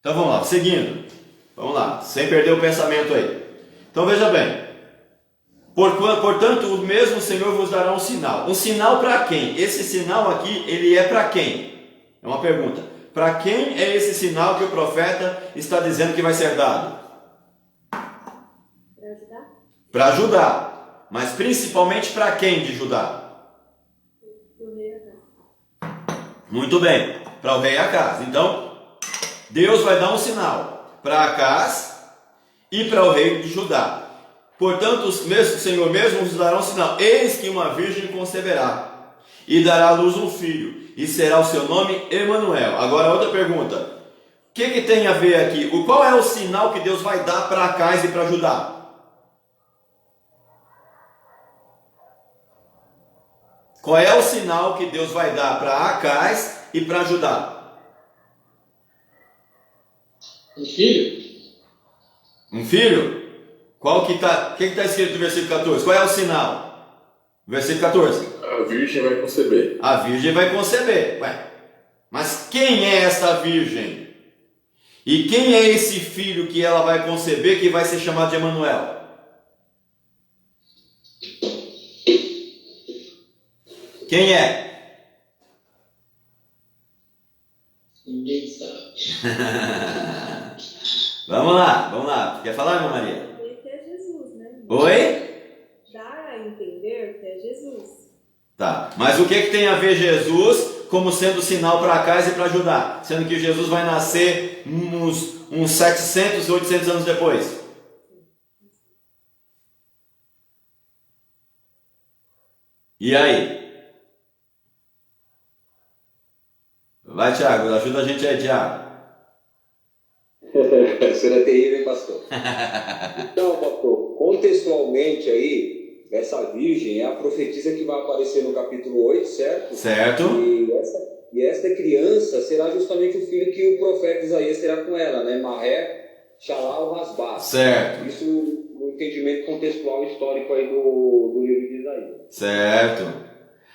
Então vamos lá, seguindo. Vamos lá, sem perder o pensamento aí. Então veja bem. Portanto, o mesmo Senhor vos dará um sinal. Um sinal para quem? Esse sinal aqui, ele é para quem? É uma pergunta. Para quem é esse sinal que o profeta está dizendo que vai ser dado? Para ajudar? Para ajudar. Mas principalmente para quem de Judá? Do rei Acás. Muito bem, para o rei Acás. Então, Deus vai dar um sinal para Acás e para o rei de Judá. Portanto, o Senhor mesmo vos dará um sinal. Eis que uma virgem conceberá e dará à luz um filho, e será o seu nome Emanuel. Agora outra pergunta. O que tem a ver aqui? Qual é o sinal que Deus vai dar para Acás e para Judá? Qual é o sinal que Deus vai dar para Acás e para Judá? Um filho? Um filho? O que está escrito no versículo 14? Qual é o sinal? Versículo 14. A virgem vai conceber. A virgem vai conceber. Ué, mas quem é essa virgem? E quem é esse filho que ela vai conceber que vai ser chamado de Emanuel? Quem é? Ninguém sabe. Vamos lá. Quer falar, irmã Maria? Que é Jesus, né? Oi? Dá a entender que é Jesus. Tá, mas o que tem a ver Jesus como sendo sinal para Acás e para Judá? Sendo que Jesus vai nascer uns 700, 800 anos depois. E aí? Vai, Tiago, ajuda a gente aí, Tiago. Será terrível, hein, pastor? Então, pastor, contextualmente aí, essa virgem é a profetisa que vai aparecer no capítulo 8, certo? Certo. E esta criança será justamente o filho que o profeta Isaías terá com ela, né? Maré, Shalal, Rasbá. Certo. Isso no entendimento contextual histórico aí do livro de Isaías. Certo.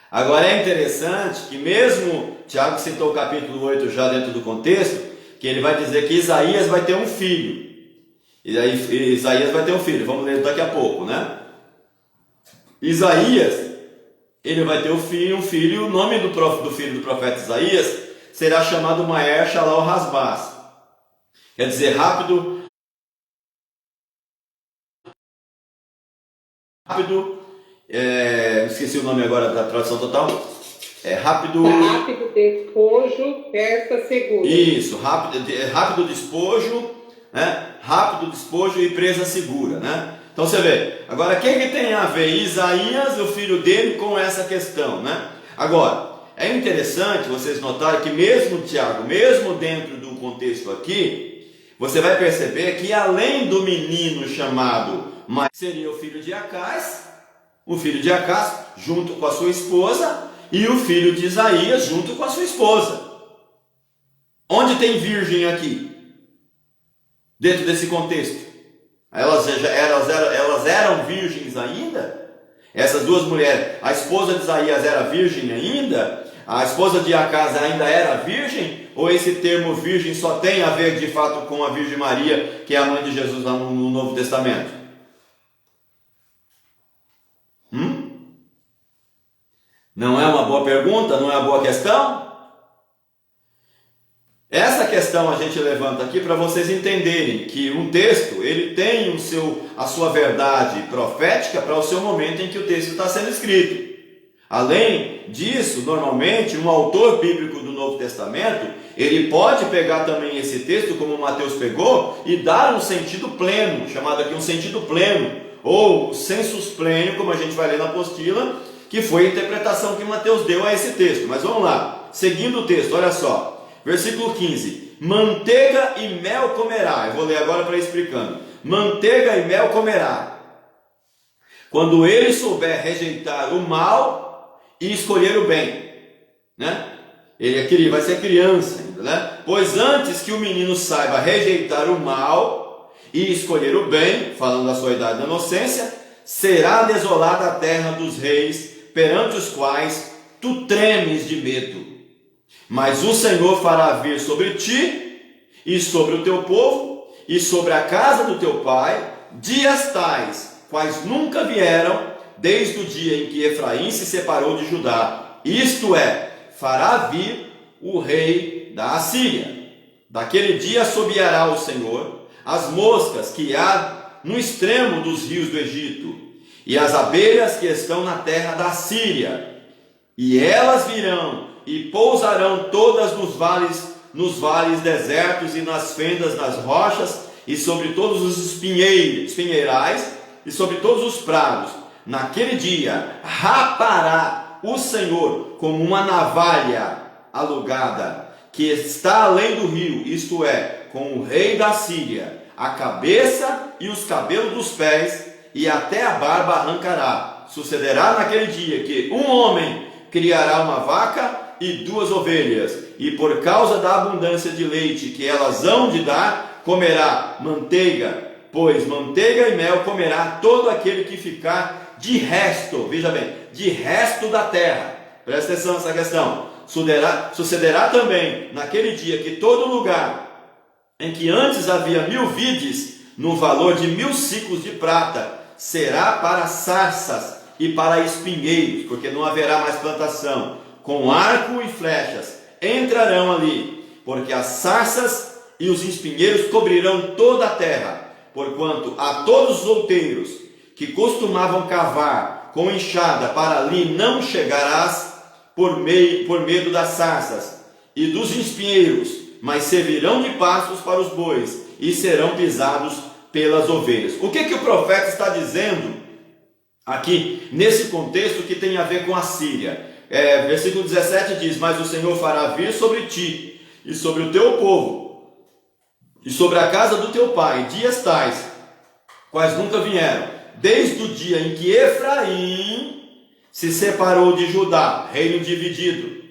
Agora é interessante que mesmo Tiago citou o capítulo 8 já dentro do contexto, que ele vai dizer que Isaías vai ter um filho. E aí Isaías vai ter um filho, vamos ler daqui a pouco, né? Isaías, ele vai ter um filho, e o nome do filho do profeta Isaías será chamado Maher Shalal Rasbaz. Quer dizer, rápido, esqueci o nome agora da tradução total. Rápido despojo, festa segura. Isso, rápido despojo, né? Rápido despojo e presa segura, né? Então você vê, agora o que tem a ver Isaías, o filho dele, com essa questão, né? Agora, é interessante vocês notarem que mesmo Tiago, mesmo dentro do contexto aqui, você vai perceber que além do menino chamado, mas seria o filho de Acás junto com a sua esposa, e o filho de Isaías junto com a sua esposa. Onde tem virgem aqui? Dentro desse contexto. Elas eram virgens ainda? Essas duas mulheres, a esposa de Isaías era virgem ainda? A esposa de Acás ainda era virgem? Ou esse termo virgem só tem a ver de fato com a Virgem Maria, que é a mãe de Jesus lá no Novo Testamento? Não é uma boa pergunta? Não é uma boa questão? Essa questão a gente levanta aqui para vocês entenderem que um texto ele tem a sua verdade profética para o seu momento em que o texto está sendo escrito. Além disso, normalmente um autor bíblico do Novo Testamento ele pode pegar também esse texto, como Mateus pegou, e dar um sentido pleno, chamado aqui um sentido pleno, ou sensus pleno, como a gente vai ler na apostila, que foi a interpretação que Mateus deu a esse texto. Mas vamos lá, seguindo o texto, olha só, versículo 15: manteiga e mel comerá. Eu vou ler agora para ir explicando. Manteiga e mel comerá, quando ele souber rejeitar o mal e escolher o bem, né? Ele vai ser criança ainda, né? Pois antes que o menino saiba rejeitar o mal e escolher o bem, falando da sua idade da inocência, será desolada a terra dos reis, perante os quais tu tremes de medo. Mas o Senhor fará vir sobre ti e sobre o teu povo, e sobre a casa do teu pai, dias tais, quais nunca vieram, desde o dia em que Efraim se separou de Judá. Isto é, fará vir o rei da Assíria. Daquele dia assobiará o Senhor as moscas que há no extremo dos rios do Egito, e as abelhas que estão na terra da Síria. E elas virão e pousarão todas nos vales desertos e nas fendas das rochas, e sobre todos os espinheirais, e sobre todos os prados. Naquele dia rapará o Senhor como uma navalha alugada, que está além do rio, isto é, com o rei da Síria, a cabeça e os cabelos dos pés, e até a barba arrancará. Sucederá naquele dia que um homem criará uma vaca e 2 ovelhas, e por causa da abundância de leite que elas hão de dar, comerá manteiga, pois manteiga e mel comerá todo aquele que ficar de resto, veja bem, de resto da terra. Presta atenção nessa questão. Sucederá também naquele dia que todo lugar em que antes havia 1000 vides, no valor de 1000 siclos de prata, será para sarças e para espinheiros, porque não haverá mais plantação. Com arco e flechas entrarão ali, porque as sarças e os espinheiros cobrirão toda a terra, porquanto a todos os outeiros que costumavam cavar com enxada para ali não chegarás por medo das sarças e dos espinheiros, mas servirão de pastos para os bois e serão pisados pelas ovelhas. O que o profeta está dizendo aqui nesse contexto que tem a ver com a Síria? Versículo 17 diz: mas o Senhor fará vir sobre ti e sobre o teu povo e sobre a casa do teu pai dias tais, quais nunca vieram, desde o dia em que Efraim se separou de Judá, reino dividido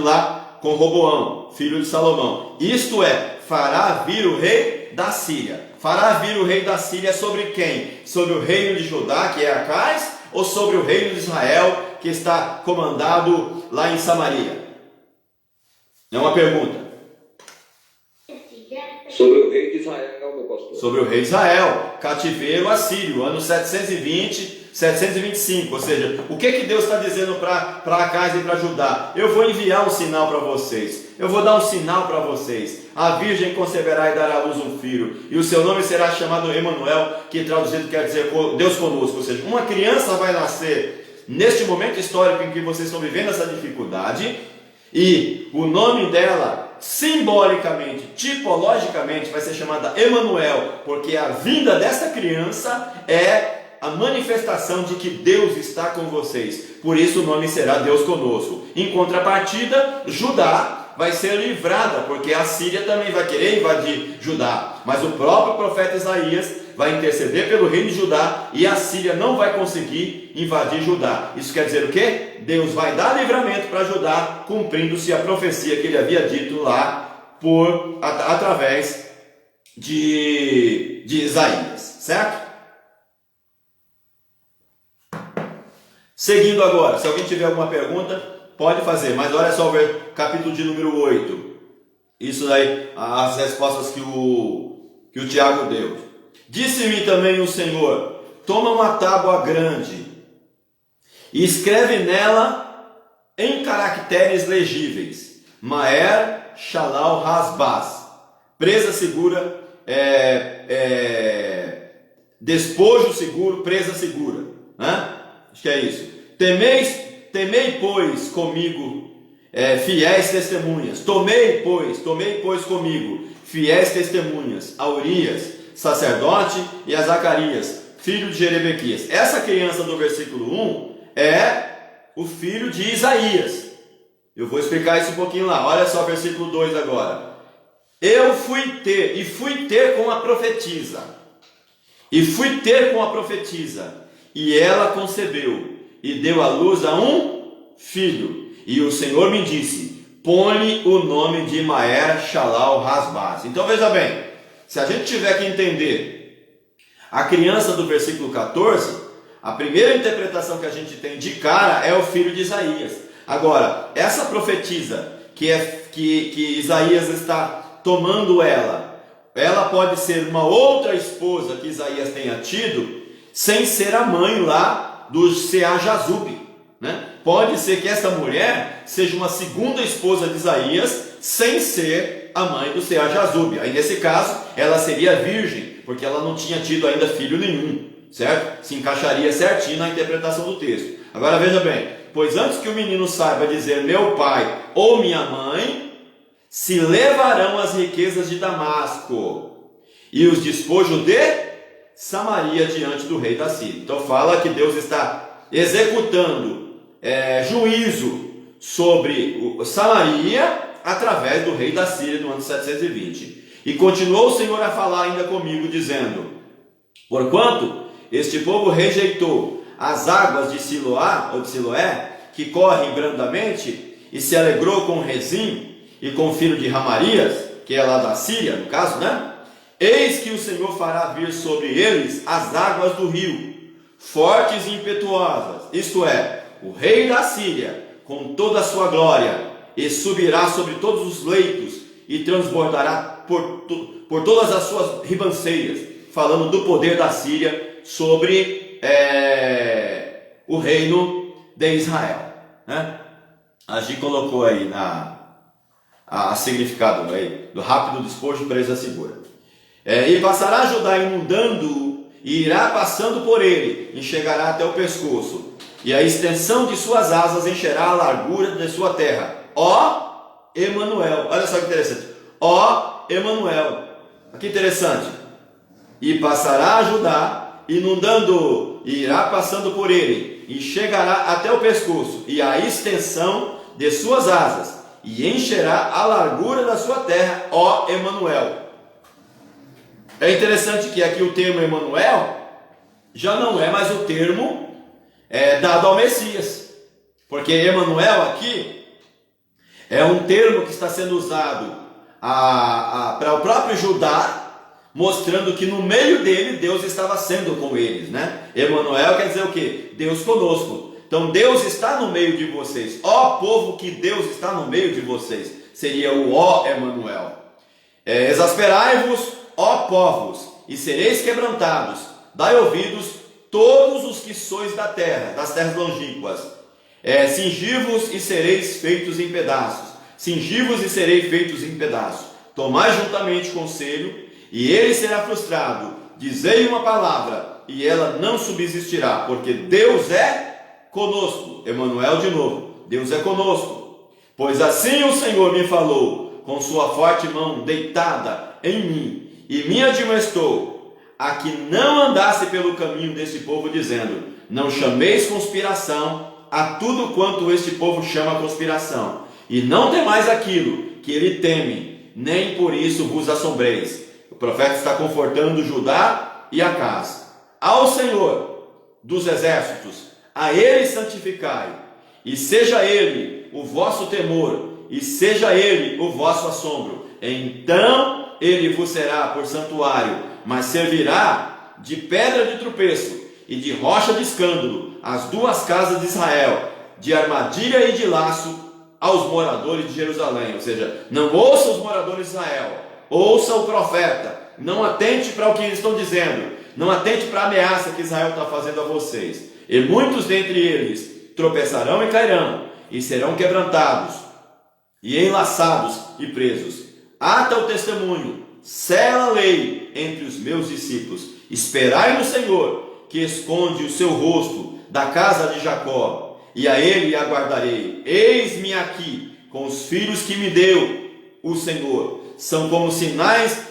lá com Roboão, filho de Salomão. Isto é, fará vir o rei da Síria. Fará vir o rei da Síria sobre quem? Sobre o reino de Judá, que é Acais, ou sobre o reino de Israel, que está comandado lá em Samaria? É uma pergunta. Sobre o rei de Israel, meu pastor. Sobre o rei de Israel, cativeiro assírio, ano 720, 725. Ou seja, o que Deus está dizendo para Acais e para Judá? Eu vou enviar um sinal para vocês. Eu vou dar um sinal para vocês. A virgem conceberá e dará à luz um filho, e o seu nome será chamado Emanuel, que traduzido quer dizer Deus conosco. Ou seja, uma criança vai nascer neste momento histórico em que vocês estão vivendo essa dificuldade, e o nome dela, simbolicamente, tipologicamente, vai ser chamada Emanuel, porque a vinda dessa criança é a manifestação de que Deus está com vocês. Por isso o nome será Deus conosco. Em contrapartida, Judá vai ser livrada, porque a Síria também vai querer invadir Judá, mas o próprio profeta Isaías vai interceder pelo reino de Judá, e a Síria não vai conseguir invadir Judá. Isso quer dizer o quê? Deus vai dar livramento para Judá, cumprindo-se a profecia que ele havia dito lá através de Isaías, certo? Seguindo agora, se alguém tiver alguma pergunta, pode fazer, mas olha só o capítulo de número 8. Isso daí, as respostas que o Tiago deu. Disse-me também o Senhor: toma uma tábua grande e escreve nela em caracteres legíveis: Maer Shalal Hasbaz, presa segura, despojo seguro, presa segura, né? Acho que é isso. Temei, pois, comigo fiéis testemunhas. Tomei, pois, comigo fiéis testemunhas a Urias, sacerdote, e a Zacarias, filho de Jerebequias. Essa criança do versículo 1 é o filho de Isaías. Eu vou explicar isso um pouquinho lá. Olha só o versículo 2 agora. Eu fui ter com a profetisa. E ela concebeu e deu à luz a um filho. E o Senhor me disse: põe-lhe o nome de Maer Shalal Hasbaz. Então veja bem, se a gente tiver que entender a criança do versículo 14, a primeira interpretação que a gente tem de cara é o filho de Isaías. Agora, essa profetisa que Isaías está tomando ela. Ela pode ser uma outra esposa que Isaías tenha tido, sem ser a mãe lá do Seá-Jazube, né? Pode ser que esta mulher seja uma segunda esposa de Isaías, sem ser a mãe do Seá-Jazube. Aí nesse caso, ela seria virgem, porque ela não tinha tido ainda filho nenhum, certo? Se encaixaria certinho na interpretação do texto. Agora veja bem, pois antes que o menino saiba dizer meu pai ou minha mãe, se levarão as riquezas de Damasco e os despojos de Samaria diante do rei da Síria. Então fala que Deus está executando juízo sobre Samaria através do rei da Síria no ano 720. E continuou o Senhor a falar ainda comigo, dizendo: porquanto este povo rejeitou as águas de Siloá, ou de Siloé, que correm brandamente, e se alegrou com Rezim e com o filho de Ramarias, que é lá da Síria, no caso, né? Eis que o Senhor fará vir sobre eles as águas do rio, fortes e impetuosas, isto é, o rei da Síria, com toda a sua glória, e subirá sobre todos os leitos, e transbordará por todas as suas ribanceiras, falando do poder da Síria sobre o reino de Israel, né? A Gi colocou aí a significado aí, do rápido despojo, presa segura. E passará Judá inundando, e irá passando por ele, e chegará até o pescoço, e a extensão de suas asas encherá a largura de sua terra. Ó Emanuel, olha só que interessante. Ó Emanuel, que interessante. E passará Judá inundando, e irá passando por ele, e chegará até o pescoço, e a extensão de suas asas, e encherá a largura da sua terra, ó Emanuel. É interessante que aqui o termo Emanuel já não é mais o termo dado ao Messias, porque Emanuel aqui é um termo que está sendo usado para o próprio Judá, mostrando que no meio dele Deus estava sendo com eles, né? Emanuel quer dizer o quê? Deus conosco. Então Deus está no meio de vocês. Ó povo, que Deus está no meio de vocês. Seria o ó Emanuel. Exasperai-vos, ó povos, e sereis quebrantados. Dai ouvidos, todos os que sois da terra, das terras longínquas. Cingi-vos e sereis feitos em pedaços. Cingi-vos e sereis feitos em pedaços. Tomai juntamente conselho, e ele será frustrado. Dizei uma palavra, e ela não subsistirá, porque Deus é conosco. Emanuel de novo, Deus é conosco. Pois assim o Senhor me falou, com sua forte mão deitada em mim, e me admoestou, a que não andasse pelo caminho desse povo, dizendo: não chameis conspiração a tudo quanto este povo chama conspiração, e não temais aquilo que ele teme, nem por isso vos assombreis. O profeta está confortando Judá e Acaz. Ao Senhor dos exércitos, a ele santificai, e seja ele o vosso temor, e seja ele o vosso assombro. Então ele vos será por santuário, mas servirá de pedra de tropeço e de rocha de escândalo às duas casas de Israel, de armadilha e de laço aos moradores de Jerusalém. Ou seja, não ouça os moradores de Israel, ouça o profeta, não atente para o que eles estão dizendo, não atente para a ameaça que Israel está fazendo a vocês. E muitos dentre eles tropeçarão e cairão, e serão quebrantados, e enlaçados e presos. Ata o testemunho, sela a lei entre os meus discípulos. Esperai no Senhor, que esconde o seu rosto da casa de Jacó, e a ele aguardarei. Eis-me aqui com os filhos que me deu o Senhor. São como sinais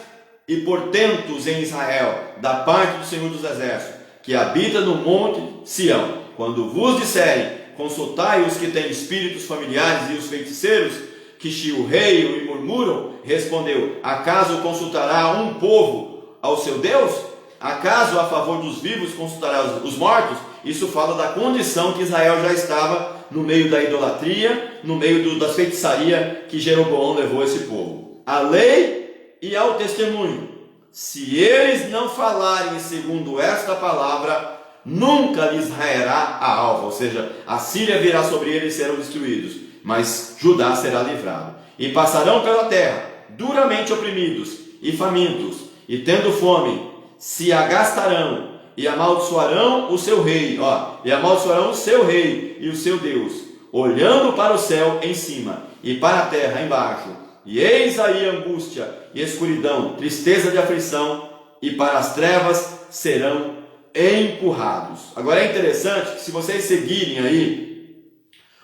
e portentos em Israel, da parte do Senhor dos Exércitos, que habita no monte Sião. Quando vos disserem: consultai os que têm espíritos familiares e os feiticeiros, que chilreiam e murmuram, respondeu: acaso consultará um povo ao seu Deus? Acaso a favor dos vivos consultará os mortos? Isso fala da condição que Israel já estava no meio da idolatria, no meio da feitiçaria que Jeroboão levou esse povo. A lei e ao testemunho. Se eles não falarem segundo esta palavra, nunca lhes raerá a alva. Ou seja, a Síria virá sobre eles e serão destruídos, mas Judá será livrado. E passarão pela terra duramente oprimidos e famintos, e tendo fome, se agastarão e amaldiçoarão o seu rei, e amaldiçoarão o seu rei e o seu Deus, olhando para o céu em cima e para a terra embaixo. E eis aí angústia e escuridão, tristeza de aflição, e para as trevas serão empurrados. Agora é interessante que, se vocês seguirem aí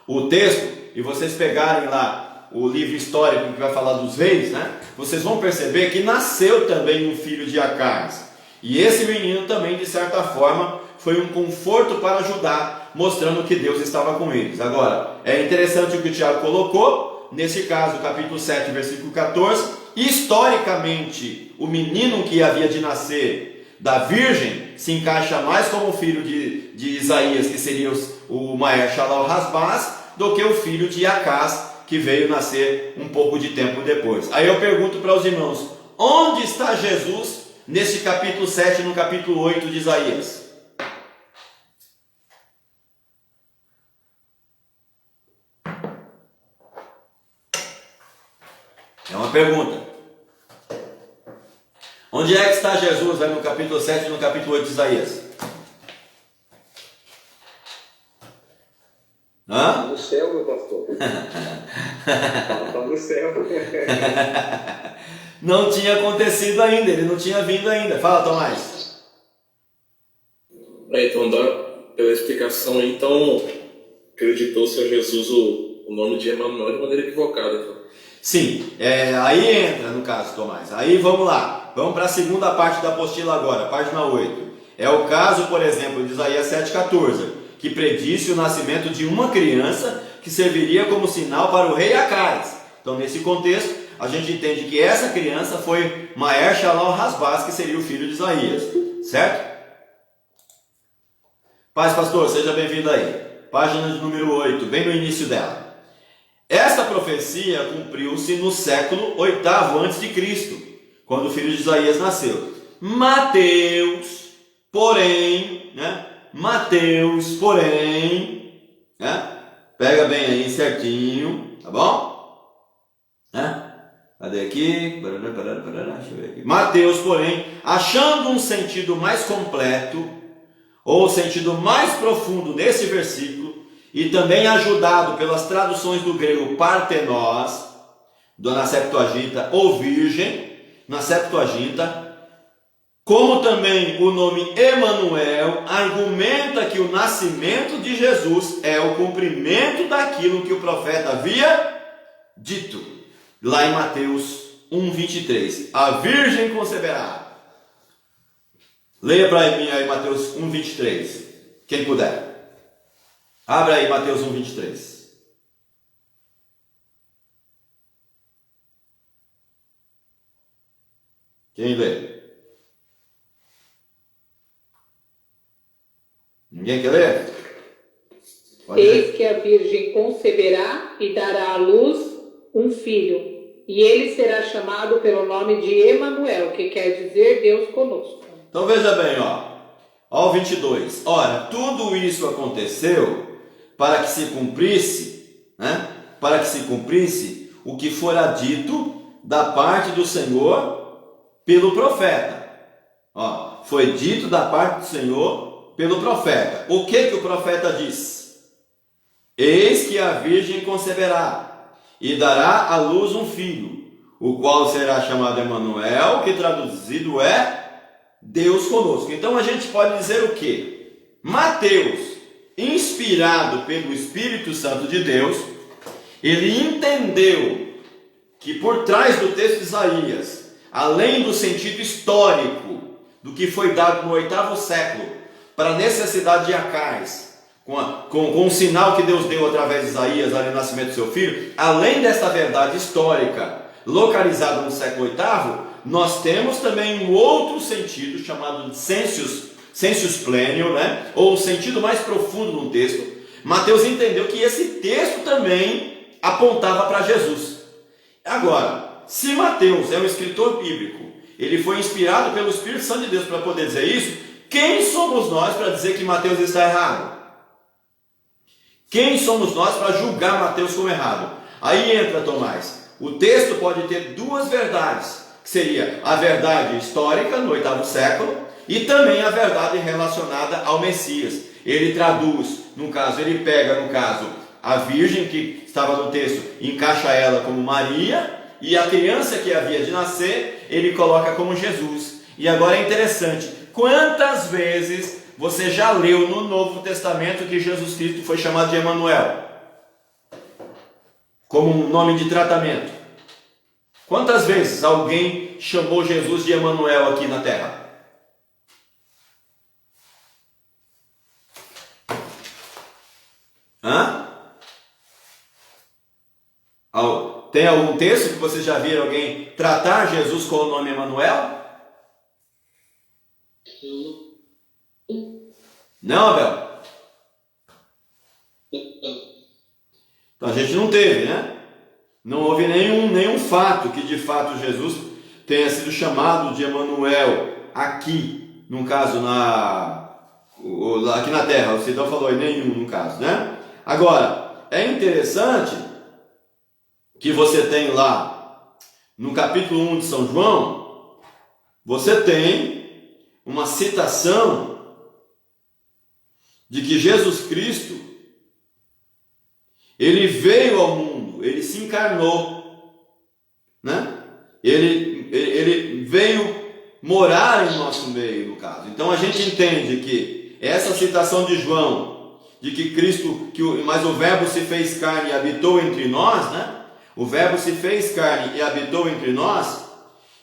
o texto e vocês pegarem lá o livro histórico que vai falar dos reis, né, vocês vão perceber que nasceu também um filho de Acais. E esse menino também, de certa forma, foi um conforto para Judá, mostrando que Deus estava com eles. Agora, é interessante o que o Tiago colocou, nesse caso, capítulo 7, versículo 14, historicamente, o menino que havia de nascer da virgem se encaixa mais como filho de Isaías, que seria o Maher Shalal Hasbaz, do que o filho de Acaz, que veio nascer um pouco de tempo depois. Aí eu pergunto para os irmãos, onde está Jesus nesse capítulo 7 e no capítulo 8 de Isaías? É uma pergunta. Onde é que está Jesus no capítulo 7 e no capítulo 8 de Isaías? Hã? No céu, meu pastor. Está no céu. Não tinha acontecido ainda, ele não tinha vindo ainda. Fala, Tomás. Então, pela explicação aí, então, acreditou-se a Jesus o nome de Emanuel de maneira equivocada. Então. Sim, aí entra no caso, Tomás. Aí vamos lá, vamos para a segunda parte da apostila agora, página 8. É o caso, por exemplo, de Isaías 7,14, que predisse o nascimento de uma criança que serviria como sinal para o rei Acais. Então, nesse contexto, a gente entende que essa criança foi Maher Shalal Hasbaz, que seria o filho de Isaías, certo? Paz, pastor, seja bem-vindo aí. Página de número 8, bem no início dela. Esta profecia cumpriu-se no século 8º a.C., quando o filho de Isaías nasceu. Mateus, porém, pega bem aí certinho, tá bom? Cadê aqui? Deixa eu ver aqui. Mateus, porém, achando um sentido mais completo, ou sentido mais profundo desse versículo, e também ajudado pelas traduções do grego partenós, na Septuaginta, ou virgem, na Septuaginta, como também o nome Emanuel, argumenta que o nascimento de Jesus é o cumprimento daquilo que o profeta havia dito, lá em Mateus 1,23. A virgem conceberá. Leia para mim aí Mateus 1,23, quem puder. Abra aí Mateus 1,23. Quem lê? Ninguém quer ler? Eis que a virgem conceberá e dará à luz um filho, e ele será chamado pelo nome de Emanuel, que quer dizer Deus conosco. Então veja bem, ó o 22. Ora, tudo isso aconteceu para que se cumprisse, para que se cumprisse o que fora dito da parte do Senhor pelo profeta. Foi dito da parte do Senhor pelo profeta. O que o profeta diz? Eis que a virgem conceberá e dará à luz um filho, o qual será chamado Emanuel, que traduzido é Deus conosco. Então a gente pode dizer o quê? Mateus, inspirado pelo Espírito Santo de Deus, ele entendeu que por trás do texto de Isaías, além do sentido histórico do que foi dado no 8º século para a necessidade de Acais, com o sinal que Deus deu através de Isaías ali no nascimento do seu filho, além dessa verdade histórica localizada no século 8º, nós temos também um outro sentido chamado de sensus plenior, ou o sentido mais profundo no texto. Mateus entendeu que esse texto também apontava para Jesus. Agora, se Mateus é um escritor bíblico, ele foi inspirado pelo Espírito Santo de Deus para poder dizer isso, quem somos nós para dizer que Mateus está errado? Quem somos nós para julgar Mateus como errado? Aí entra, Tomás, O texto pode ter duas verdades, que seria a verdade histórica no 8º século e também a verdade relacionada ao Messias. Ele traduz, no caso, ele pega, no caso, a virgem que estava no texto, encaixa ela como Maria, e a criança que havia de nascer, ele coloca como Jesus. E agora é interessante, quantas vezes você já leu no Novo Testamento que Jesus Cristo foi chamado de Emanuel? Como um nome de tratamento. Quantas vezes alguém chamou Jesus de Emanuel aqui na terra? Tem algum texto que vocês já viram alguém tratar Jesus com o nome Emanuel? Não, Abel? Então a gente não teve, né? Não houve nenhum fato que de fato Jesus tenha sido chamado de Emanuel aqui, no caso aqui na terra. O Sidão falou aí, nenhum no caso, né? Agora, é interessante que você tem lá no capítulo 1 de São João, você tem uma citação de que Jesus Cristo, ele veio ao mundo, ele se encarnou, né? Ele veio morar em nosso meio, no caso. Então a gente entende que essa citação de João, de que Cristo, mas o Verbo se fez carne e habitou entre nós, né? O Verbo se fez carne e habitou entre nós,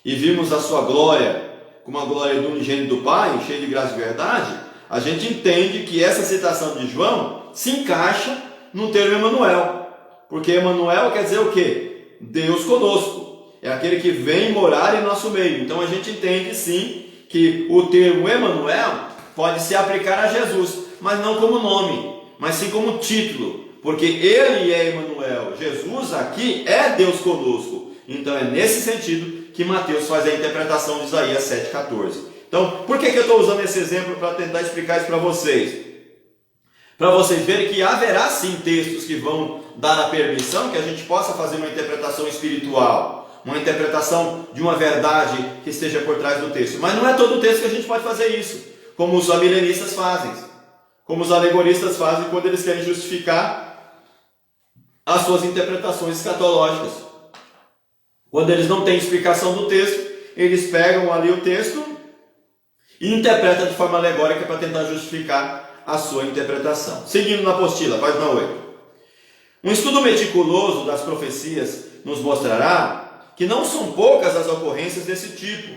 e vimos a sua glória, como a glória do unigênito do Pai, cheio de graça e verdade. A gente entende que essa citação de João se encaixa no termo Emanuel, porque Emanuel quer dizer o quê? Deus conosco, é aquele que vem morar em nosso meio. Então a gente entende sim que o termo Emanuel pode se aplicar a Jesus, mas não como nome, mas sim como título, porque ele é Emanuel, Jesus aqui é Deus conosco. Então é nesse sentido que Mateus faz a interpretação de Isaías 7,14. Então, por que eu estou usando esse exemplo para tentar explicar isso para vocês? Para vocês verem que haverá sim textos que vão dar a permissão que a gente possa fazer uma interpretação espiritual, uma interpretação de uma verdade que esteja por trás do texto. Mas não é todo texto que a gente pode fazer isso, como os amilenistas fazem, como os alegoristas fazem quando eles querem justificar as suas interpretações escatológicas. Quando eles não têm explicação do texto, eles pegam ali o texto e interpretam de forma alegórica para tentar justificar a sua interpretação. Seguindo na apostila, página 8. Um estudo meticuloso das profecias nos mostrará que não são poucas as ocorrências desse tipo.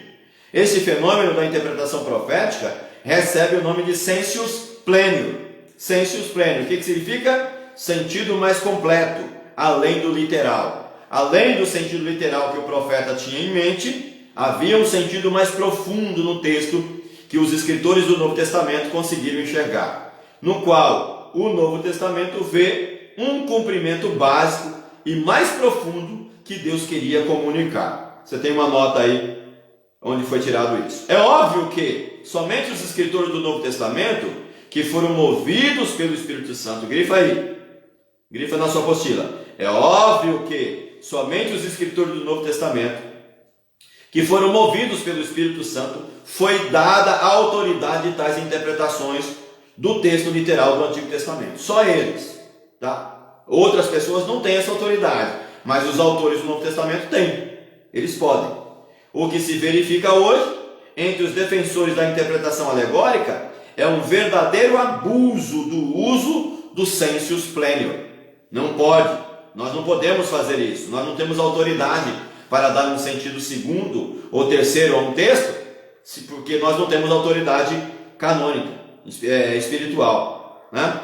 Esse fenômeno da interpretação profética recebe o nome de sensus plenior. Sensus plenior, o que significa? Sentido mais completo, além do literal. Além do sentido literal que o profeta tinha em mente, havia um sentido mais profundo no texto que os escritores do Novo Testamento conseguiram enxergar, no qual o Novo Testamento vê um cumprimento básico e mais profundo que Deus queria comunicar. Você tem uma nota aí onde foi tirado isso. É óbvio que somente os escritores do Novo Testamento que foram movidos pelo Espírito Santo, grifa aí, grifa na sua apostila. É óbvio que somente os escritores do Novo Testamento que foram movidos pelo Espírito Santo foi dada a autoridade de tais interpretações do texto literal do Antigo Testamento. Só eles, tá? Outras pessoas não têm essa autoridade, mas os autores do Novo Testamento têm. Eles podem. O que se verifica hoje entre os defensores da interpretação alegórica é um verdadeiro abuso do uso do sensus plenior. Não pode. Nós não podemos fazer isso. Nós não temos autoridade para dar um sentido segundo ou terceiro a um texto, porque nós não temos autoridade canônica, espiritual, né?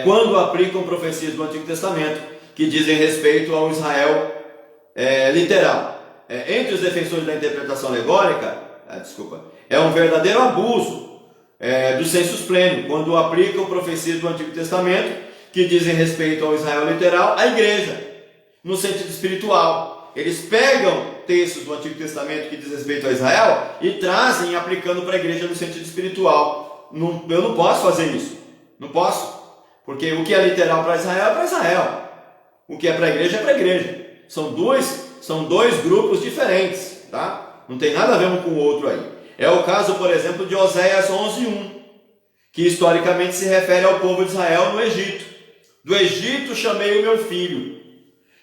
Quando aplicam profecias do Antigo Testamento que dizem respeito ao Israel literal. Entre os defensores da interpretação alegórica, é um verdadeiro abuso do sensus plenior, quando aplicam profecias do Antigo Testamento que dizem respeito ao Israel literal, à igreja, no sentido espiritual. Eles pegam textos do Antigo Testamento que dizem respeito a Israel e trazem aplicando para a igreja no sentido espiritual. Eu não posso fazer isso. Não posso. Porque o que é literal para Israel é para Israel. O que é para a igreja é para a igreja. São dois grupos diferentes, tá? Não tem nada a ver um com o outro aí. É o caso, por exemplo, de Oséias 11:1, que historicamente se refere ao povo de Israel no Egito. Do Egito chamei o meu filho.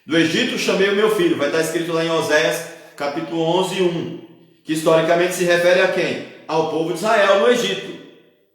Do Egito chamei o meu filho. Vai estar escrito lá em Oséias capítulo 11:1, que historicamente se refere a quem? Ao povo de Israel no Egito.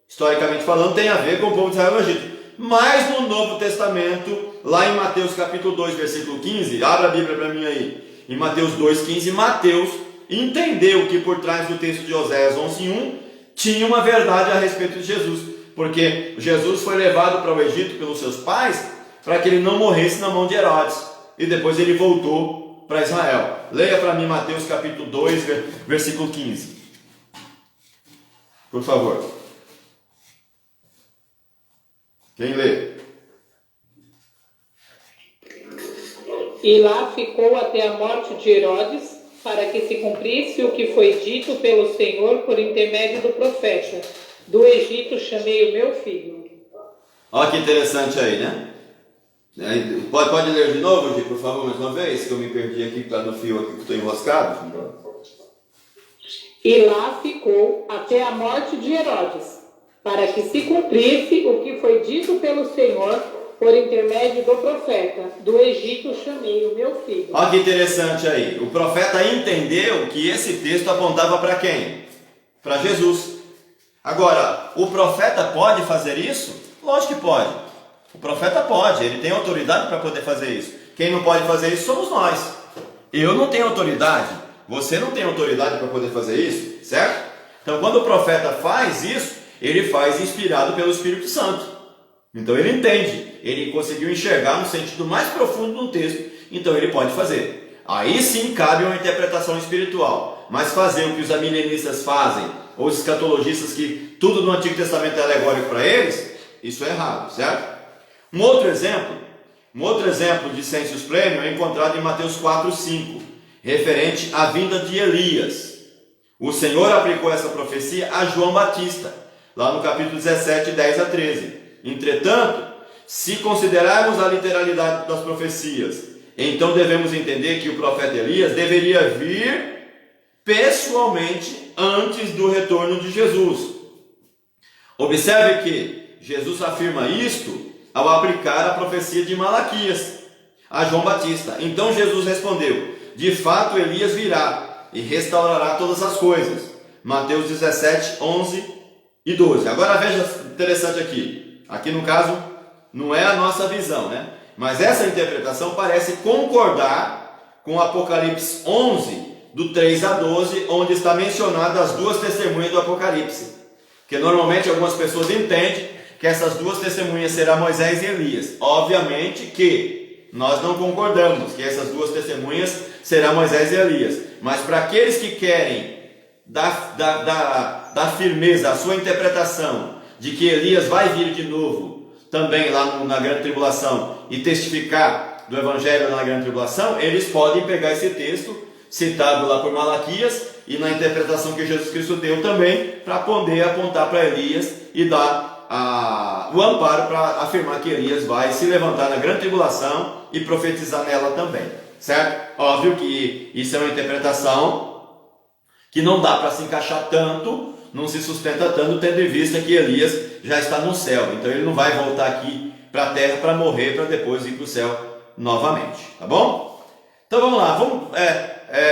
Historicamente falando, tem a ver com o povo de Israel no Egito. Mas no Novo Testamento, lá em Mateus capítulo 2, versículo 15, abra a Bíblia para mim aí, em Mateus 2,15, Mateus entendeu que por trás do texto de Oséias 11:1 tinha uma verdade a respeito de Jesus, porque Jesus foi levado para o Egito pelos seus pais para que ele não morresse na mão de Herodes, e depois ele voltou para Israel. Leia para mim Mateus capítulo 2, versículo 15, por favor. Quem lê? E lá ficou até a morte de Herodes, para que se cumprisse o que foi dito pelo Senhor por intermédio do profeta: do Egito chamei o meu filho. Olha que interessante aí, né? Pode ler de novo, Gi, por favor, mais uma vez, que eu me perdi aqui, que está no fio aqui, que estou enroscado. E lá ficou até a morte de Herodes, para que se cumprisse o que foi dito pelo Senhor por intermédio do profeta: do Egito chamei o meu filho. Olha que interessante aí. O profeta entendeu que esse texto apontava para quem? Para Jesus. Agora, o profeta pode fazer isso? Lógico que pode. O profeta pode, ele tem autoridade para poder fazer isso. Quem não pode fazer isso somos nós. Eu não tenho autoridade, você não tem autoridade para poder fazer isso, certo? Então, quando o profeta faz isso, ele faz inspirado pelo Espírito Santo. Então ele entende, ele conseguiu enxergar no sentido mais profundo do texto, então ele pode fazer. Aí sim cabe uma interpretação espiritual, mas fazer o que os amilenistas fazem, ou os escatologistas, que tudo no Antigo Testamento é alegórico para eles, isso é errado, certo? Um outro exemplo de sensus pleno é encontrado em Mateus 4:5, referente à vinda de Elias. O Senhor aplicou essa profecia a João Batista, lá no capítulo 17, 10 a 13. Entretanto, se considerarmos a literalidade das profecias, então devemos entender que o profeta Elias deveria vir pessoalmente antes do retorno de Jesus. Observe que Jesus afirma isto ao aplicar a profecia de Malaquias a João Batista. Então Jesus respondeu: de fato Elias virá e restaurará todas as coisas. Mateus 17, 11 e 12. Agora veja interessante aqui. Aqui no caso não é a nossa visão, né? Mas essa interpretação parece concordar com Apocalipse 11, do 3 a 12, onde está mencionada as duas testemunhas do Apocalipse. Porque normalmente algumas pessoas entendem que essas duas testemunhas serão Moisés e Elias. Obviamente que nós não concordamos que essas duas testemunhas serão Moisés e Elias. Mas para aqueles que querem dar firmeza à sua interpretação de que Elias vai vir de novo também lá na grande tribulação e testificar do evangelho na grande tribulação, eles podem pegar esse texto citado lá por Malaquias e na interpretação que Jesus Cristo deu também, para poder apontar para Elias e dar o amparo para afirmar que Elias vai se levantar na grande tribulação e profetizar nela também, certo? Óbvio que isso é uma interpretação que não dá para se encaixar tanto, não se sustenta tanto, tendo em vista que Elias já está no céu, então ele não vai voltar aqui para a terra para morrer, para depois ir para o céu novamente, tá bom? Então vamos lá,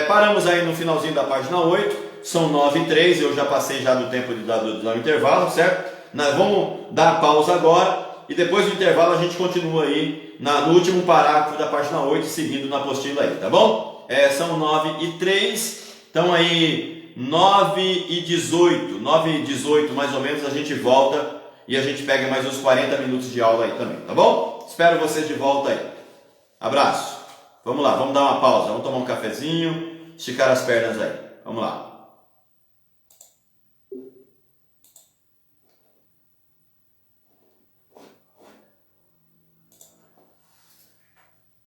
paramos aí no finalzinho da página 8, são 9h03, eu já passei já do tempo de dar intervalo, certo? Nós vamos dar a pausa agora e depois do intervalo a gente continua aí no último parágrafo da página 8, seguindo na apostila aí, tá bom? São 9h03, então aí 9h18, 9h18 mais ou menos a gente volta e a gente pega mais uns 40 minutos de aula aí também, tá bom? Espero vocês de volta aí. Abraço. Vamos lá, vamos dar uma pausa, vamos tomar um cafezinho, esticar as pernas aí. Vamos lá.